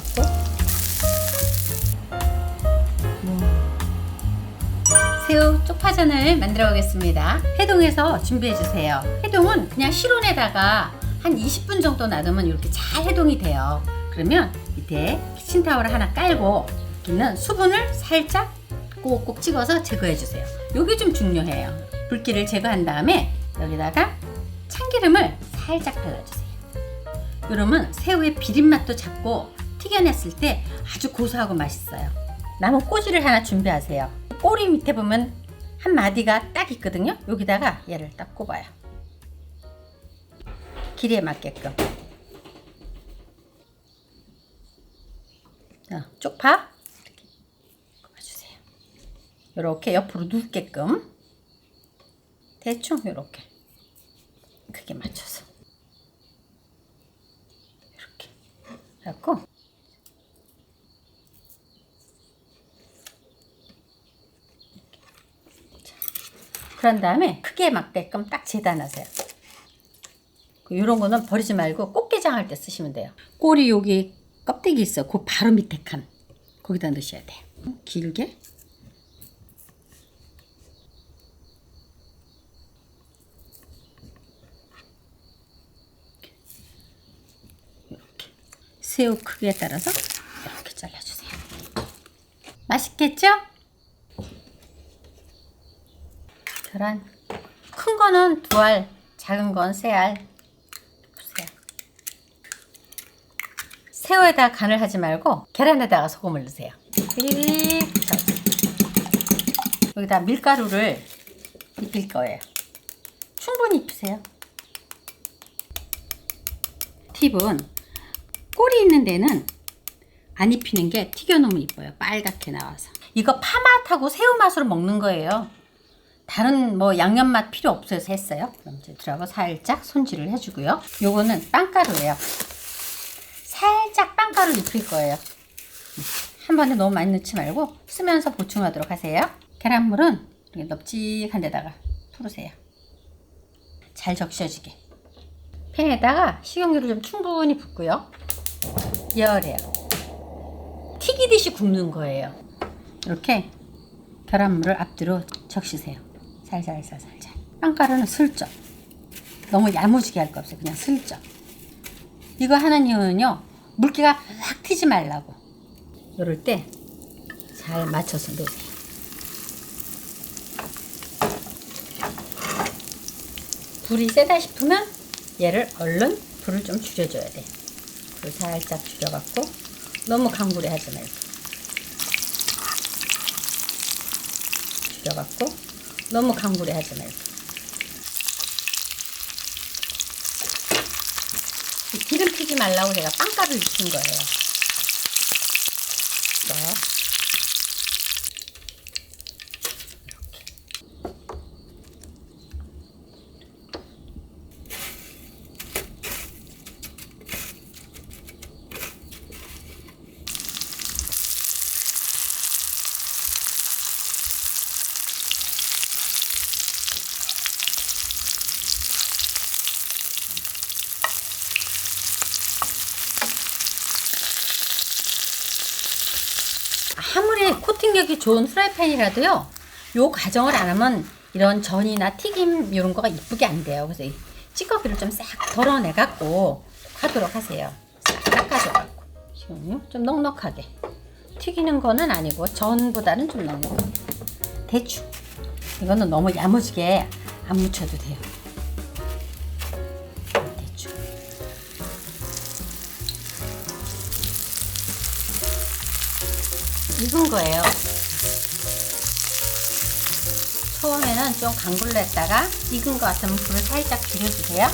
들어갔고, 새우 쪽파전을 만들어 보겠습니다. 해동해서 준비해 주세요. 해동은 그냥 실온에다가 한 20분 정도 놔두면 이렇게 잘 해동이 돼요. 그러면 밑에 키친타올을 하나 깔고 여기는 수분을 살짝 꼭꼭 찍어서 제거해 주세요. 이게 좀 중요해요. 붉기를 제거한 다음에 여기다가 참기름을 살짝 발라주세요. 그러면 새우의 비린맛도 잡고 튀겨냈을 때 아주 고소하고 맛있어요. 나무 꼬지를 하나 준비하세요. 꼬리 밑에 보면 한 마디가 딱 있거든요. 여기다가 얘를 딱 꼽아요. 길이에 맞게끔. 자, 쪽파 이렇게 꼽아주세요. 이렇게 옆으로 눕게끔 대충 이렇게 크게 맞춰서 이렇게 해갖고 그런 다음에 크게 맞게끔 딱 재단하세요. 이런 거는 버리지 말고 꽃게장 할 때 쓰시면 돼요. 꼬리 여기 껍데기 있어. 그 바로 밑에 칸 거기다 넣으셔야 돼요. 길게 이렇게 새우 크기에 따라서 이렇게 잘라주세요. 맛있겠죠? 계란 큰 거는 2알, 작은 건 3알. 보세요. 새우에다 간을 하지 말고 계란에다가 소금을 넣으세요. 여기다 밀가루를 입힐 거예요. 충분히 입히세요. 팁은 꼬리 있는 데는 안 입히는 게 튀겨놓으면 이뻐요. 빨갛게 나와서. 이거 파맛하고 새우 맛으로 먹는 거예요. 다른 뭐 양념 맛 필요 없어서 했어요. 그럼 이제 들어가고 살짝 손질을 해주고요. 요거는 빵가루예요. 살짝 빵가루 입힐 거예요. 한 번에 너무 많이 넣지 말고 쓰면서 보충하도록 하세요. 계란물은 이렇게 넙직한 데다가 풀으세요. 잘 적셔지게. 팬에다가 식용유를 좀 충분히 붓고요. 열해요. 튀기듯이 굽는 거예요. 이렇게 계란물을 앞뒤로 적시세요. 살살. 빵가루는 슬쩍. 너무 야무지게 할 거 없어요. 그냥 슬쩍. 이거 하는 이유는요. 물기가 확 튀지 말라고. 이럴 때 잘 맞춰서 넣으세요. 불이 세다 싶으면 얘를 얼른 불을 좀 줄여줘야 돼. 불 살짝 줄여갖고 너무 강불에 하지 말고. 줄여갖고 너무 강불에 하지 말고. 기름 튀지 말라고 제가 빵가루를 입힌 거예요. 아무리 코팅력이 좋은 프라이팬이라도요, 요 과정을 안 하면 이런 전이나 튀김 이런 거가 이쁘게 안 돼요. 그래서 이 찌꺼기를 좀 싹 덜어내갖고 하도록 하세요. 싹 닦아줘갖고. 식용유 좀 넉넉하게. 튀기는 거는 아니고 전보다는 좀 넉넉하게. 대충. 이거는 너무 야무지게 안 묻혀도 돼요. 대충. 익은 거예요. 처음에는 좀 강불로 했다가 익은 것 같으면 불을 살짝 줄여주세요.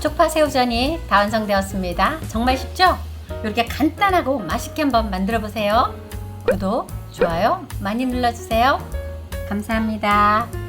쪽파 새우전이 다 완성되었습니다. 정말 쉽죠? 이렇게 간단하고 맛있게 한번 만들어 보세요. 구독, 좋아요 많이 눌러주세요. 감사합니다.